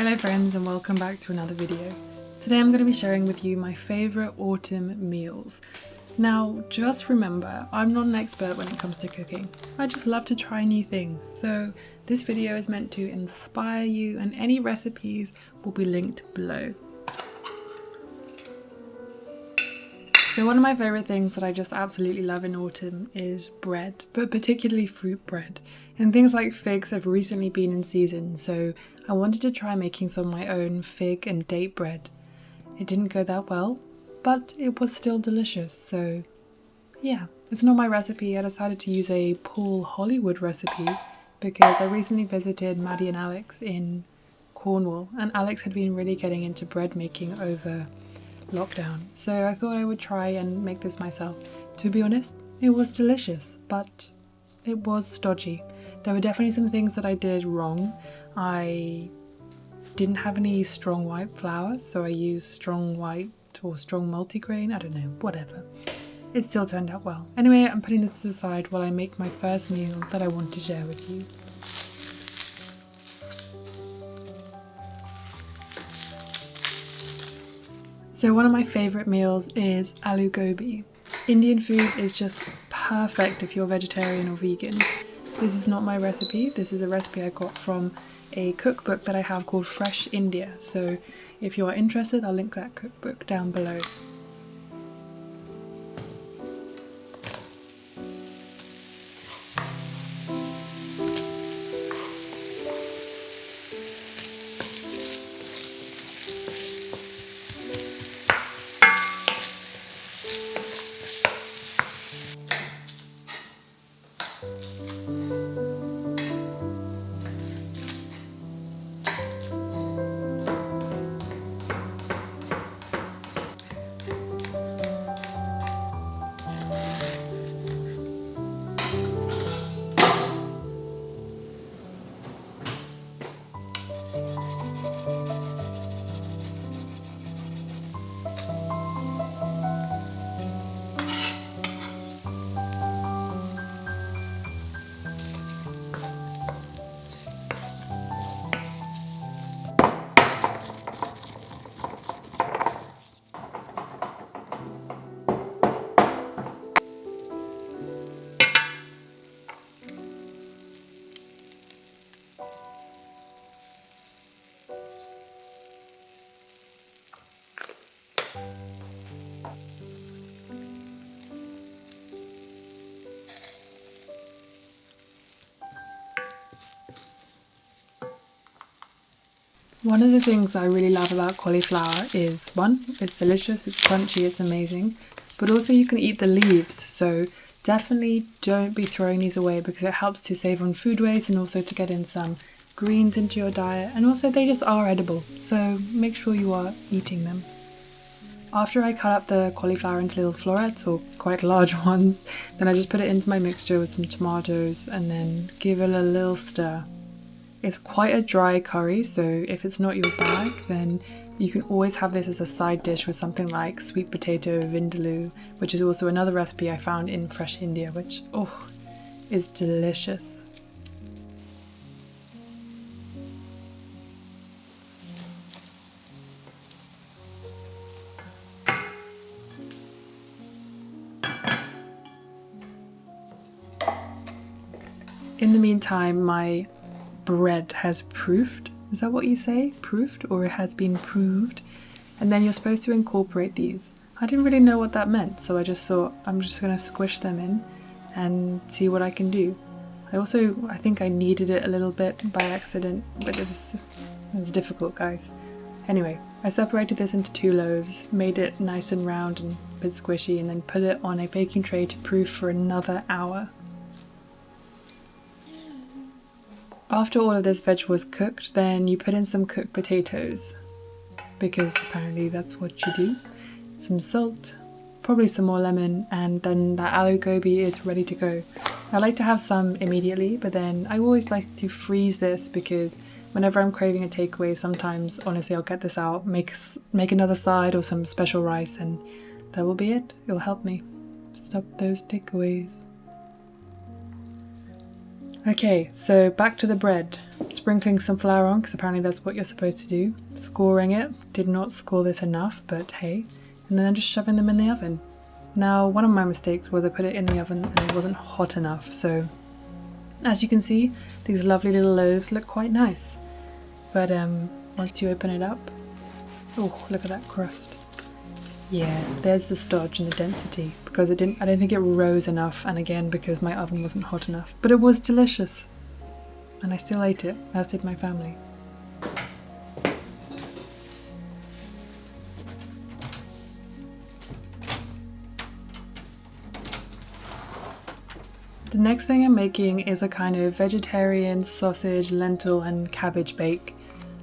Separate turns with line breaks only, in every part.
Hello friends and welcome back to another video. Today I'm going to be sharing with you my favourite autumn meals. Now just remember, I'm not an expert when it comes to cooking. I just love to try new things, so this video is meant to inspire you and any recipes will be linked below. So one of my favourite things that I just absolutely love in autumn is bread, but particularly fruit bread. And things like figs have recently been in season, so I wanted to try making some of my own fig and date bread. It didn't go that well, but it was still delicious, so yeah. It's not my recipe. I decided to use a Paul Hollywood recipe because I recently visited Maddie and Alex in Cornwall, and Alex had been really getting into bread making over lockdown, so I thought I would try and make this myself. To be honest, it was delicious, but it was stodgy. There were definitely some things that I did wrong. I didn't have any strong white flour, so I used strong white or strong multigrain, I don't know, whatever. It still turned out well. Anyway, I'm putting this to the side while I make my first meal that I want to share with you. So one of my favourite meals is Aloo Gobi. Indian food is just perfect if you're vegetarian or vegan. This is not my recipe. This is a recipe I got from a cookbook that I have called Fresh India. So if you are interested, I'll link that cookbook down below. One of the things I really love about cauliflower is, one, it's delicious, it's crunchy, it's amazing, but also you can eat the leaves, so definitely don't be throwing these away because it helps to save on food waste and also to get in some greens into your diet, and also they just are edible, so make sure you are eating them. After I cut up the cauliflower into little florets, or quite large ones, then I just put it into my mixture with some tomatoes and then give it a little stir. It's quite a dry curry, so if it's not your bag, then you can always have this as a side dish with something like sweet potato vindaloo, which is also another recipe I found in Fresh India, which, is delicious. In the meantime, my bread has proofed. Is that what you say? Proofed? Or it has been proved. And then you're supposed to incorporate these. I didn't really know what that meant, so I just thought I'm just going to squish them in and see what I can do. I think I kneaded it a little bit by accident, but it was difficult, guys. Anyway, I separated this into 2 loaves, made it nice and round and a bit squishy, and then put it on a baking tray to proof for another hour. After all of this veg was cooked, then you put in some cooked potatoes, because apparently that's what you do. Some salt, probably some more lemon, and then the aloo gobi is ready to go. I like to have some immediately, but then I always like to freeze this because whenever I'm craving a takeaway, sometimes honestly I'll get this out, make another side or some special rice, and that will be it. It'll help me stop those takeaways. Okay, so back to the bread. Sprinkling some flour on, because apparently that's what you're supposed to do. Scoring it. Did not score this enough, but hey. And then I'm just shoving them in the oven. Now, one of my mistakes was I put it in the oven and it wasn't hot enough, so as you can see, these lovely little loaves look quite nice. But once you open it up, oh, look at that crust. Yeah, there's the stodge and the density, because I don't think it rose enough, and again because my oven wasn't hot enough. But it was delicious. And I still ate it, as did my family. The next thing I'm making is a kind of vegetarian sausage, lentil and cabbage bake.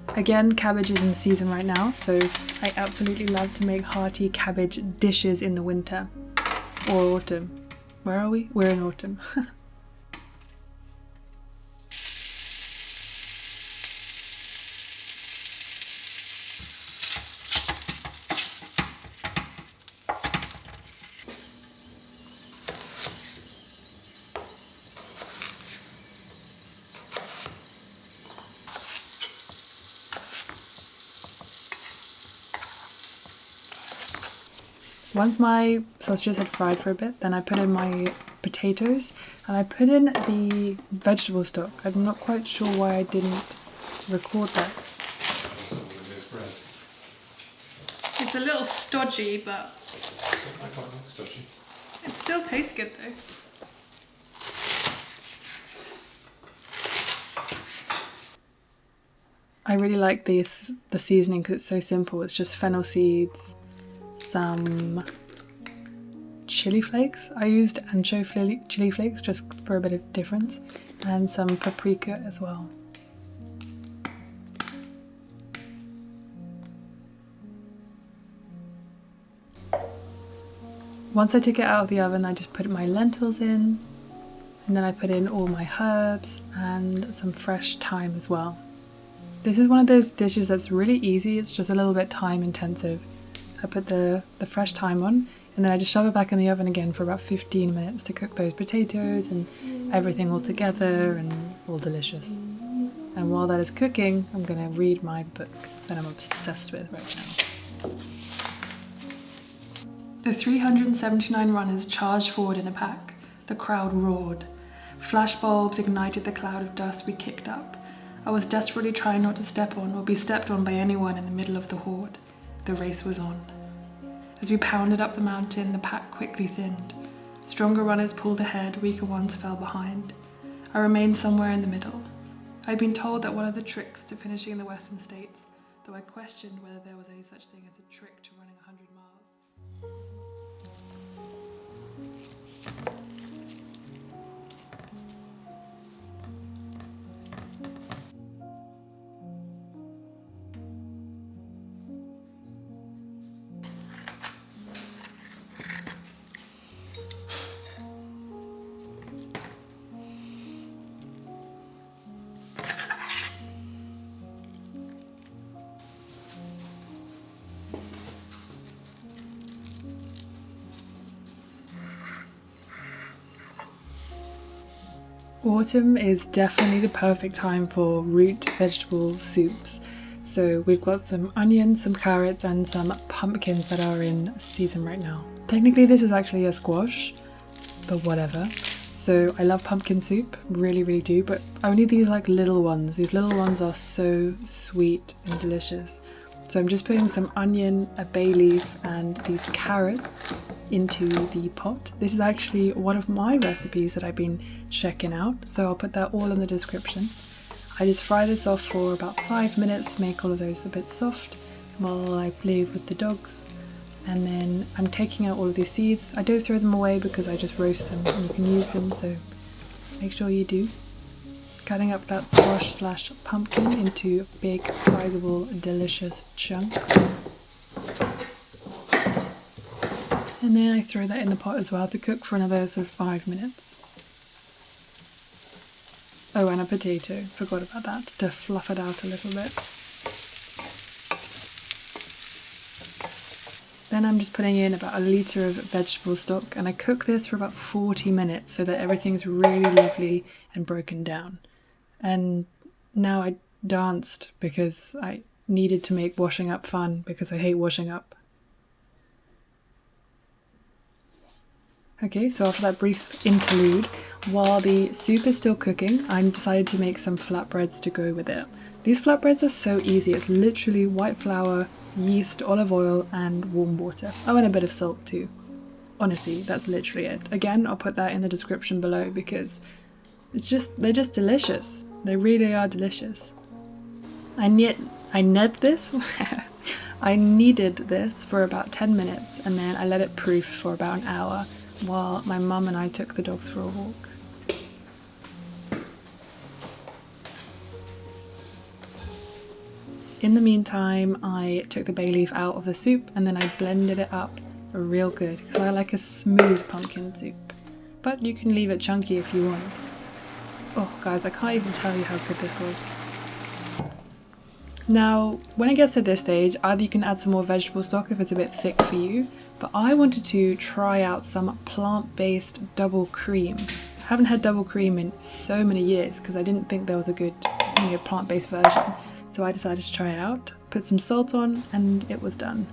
Again, cabbage is in season right now, so I absolutely love to make hearty cabbage dishes in the winter. Or autumn. Where are we? We're in autumn. Once my sausages had fried for a bit, then I put in my potatoes and I put in the vegetable stock. I'm not quite sure why I didn't record that. It's a little stodgy, but
I quite like stodgy.
It still tastes good though. I really like the seasoning because it's so simple. It's just fennel seeds, some chili flakes. I used ancho chili flakes just for a bit of difference, and some paprika as well. Once I took it out of the oven, I just put my lentils in, and then I put in all my herbs and some fresh thyme as well. This is one of those dishes that's really easy, it's just a little bit time intensive. I put the fresh thyme on, and then I just shove it back in the oven again for about 15 minutes to cook those potatoes and everything all together and all delicious. And while that is cooking, I'm gonna read my book that I'm obsessed with right now. The 379 runners charged forward in a pack. The crowd roared. Flashbulbs ignited the cloud of dust we kicked up. I was desperately trying not to step on or be stepped on by anyone in the middle of the horde. The race was on. As we pounded up the mountain, the pack quickly thinned. Stronger runners pulled ahead, weaker ones fell behind. I remained somewhere in the middle. I'd been told that one of the tricks to finishing in the Western States, though I questioned whether there was any such thing as a trick to running 100 miles. Autumn is definitely the perfect time for root vegetable soups. So we've got some onions, some carrots and some pumpkins that are in season right now. Technically this is actually a squash, but whatever. So I love pumpkin soup, really do, but only these like little ones. These little ones are so sweet and delicious. So I'm just putting some onion, a bay leaf and these carrots into the pot. This is actually one of my recipes that I've been checking out, so I'll put that all in the description. I just fry this off for about 5 minutes to make all of those a bit soft while I play with the dogs. And then I'm taking out all of these seeds. I don't throw them away because I just roast them and you can use them, so make sure you do. Cutting up that squash slash pumpkin into big, sizable, delicious chunks. And then I throw that in the pot as well to cook for another sort of 5 minutes. Oh, and a potato, forgot about that, to fluff it out a little bit. Then I'm just putting in about a litre of vegetable stock, and I cook this for about 40 minutes so that everything's really lovely and broken down. And now I danced because I needed to make washing up fun because I hate washing up. Okay, so after that brief interlude, while the soup is still cooking, I decided to make some flatbreads to go with it. These flatbreads are so easy. It's literally white flour, yeast, olive oil, and warm water. Oh, and a bit of salt too. Honestly, that's literally it. Again, I'll put that in the description below because they're just delicious. They really are delicious. I kneaded this for about 10 minutes, and then I let it proof for about an hour while my mum and I took the dogs for a walk. In the meantime, I took the bay leaf out of the soup and then I blended it up real good because I like a smooth pumpkin soup. But you can leave it chunky if you want. Oh guys, I can't even tell you how good this was. Now, when it gets to this stage, either you can add some more vegetable stock if it's a bit thick for you, but I wanted to try out some plant-based double cream. I haven't had double cream in so many years because I didn't think there was a good, plant-based version. So I decided to try it out, put some salt on, and it was done.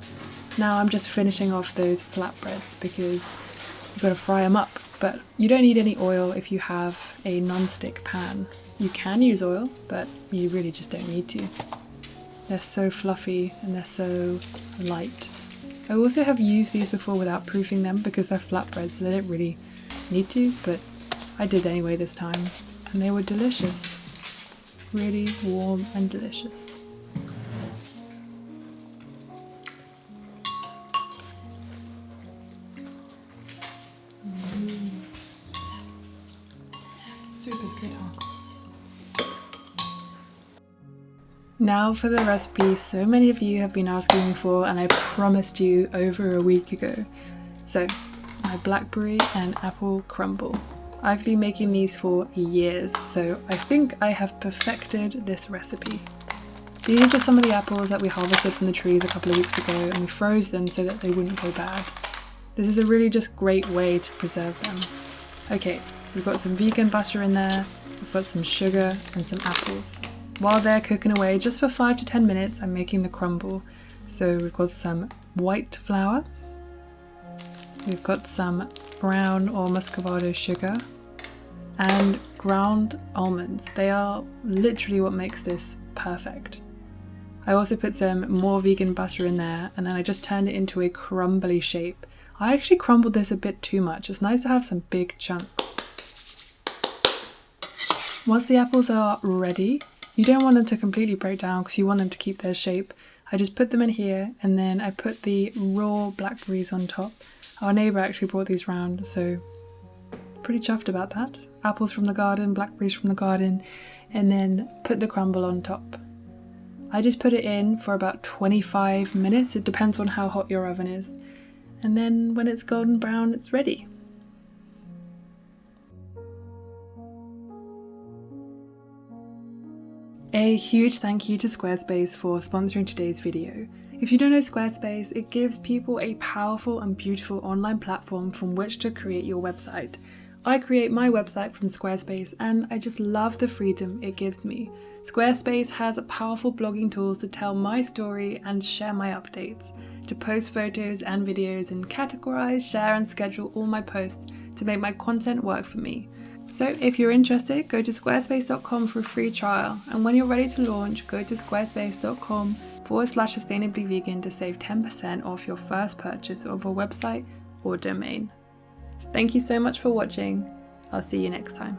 Now I'm just finishing off those flatbreads because you've got to fry them up, but you don't need any oil if you have a non-stick pan. You can use oil, but you really just don't need to. They're so fluffy and they're so light. I also have used these before without proofing them because they're flatbreads, so they don't really need to, but I did anyway this time, and they were delicious. Really warm and delicious. Soup is good, huh? Now for the recipe so many of you have been asking me for and I promised you over a week ago. So, my blackberry and apple crumble. I've been making these for years, so I think I have perfected this recipe. These are just some of the apples that we harvested from the trees a couple of weeks ago and we froze them so that they wouldn't go bad. This is a really just great way to preserve them. Okay, we've got some vegan butter in there, we've got some sugar and some apples. While they're cooking away, just for 5 to 10 minutes, I'm making the crumble. So we've got some white flour, we've got some brown or muscovado sugar, and ground almonds. They are literally what makes this perfect. I also put some more vegan butter in there and then I just turned it into a crumbly shape. I actually crumbled this a bit too much. It's nice to have some big chunks. Once the apples are ready, you don't want them to completely break down because you want them to keep their shape. I just put them in here and then I put the raw blackberries on top. Our neighbour actually brought these round, so pretty chuffed about that. Apples from the garden, blackberries from the garden, and then put the crumble on top. I just put it in for about 25 minutes, it depends on how hot your oven is. And then when it's golden brown, it's ready. A huge thank you to Squarespace for sponsoring today's video. If you don't know Squarespace, it gives people a powerful and beautiful online platform from which to create your website. I create my website from Squarespace and I just love the freedom it gives me. Squarespace has powerful blogging tools to tell my story and share my updates, to post photos and videos and categorize, share and schedule all my posts to make my content work for me. So if you're interested, go to squarespace.com for a free trial, and when you're ready to launch, go to squarespace.com/sustainablyvegan to save 10% off your first purchase of a website or domain. Thank you so much for watching. I'll see you next time.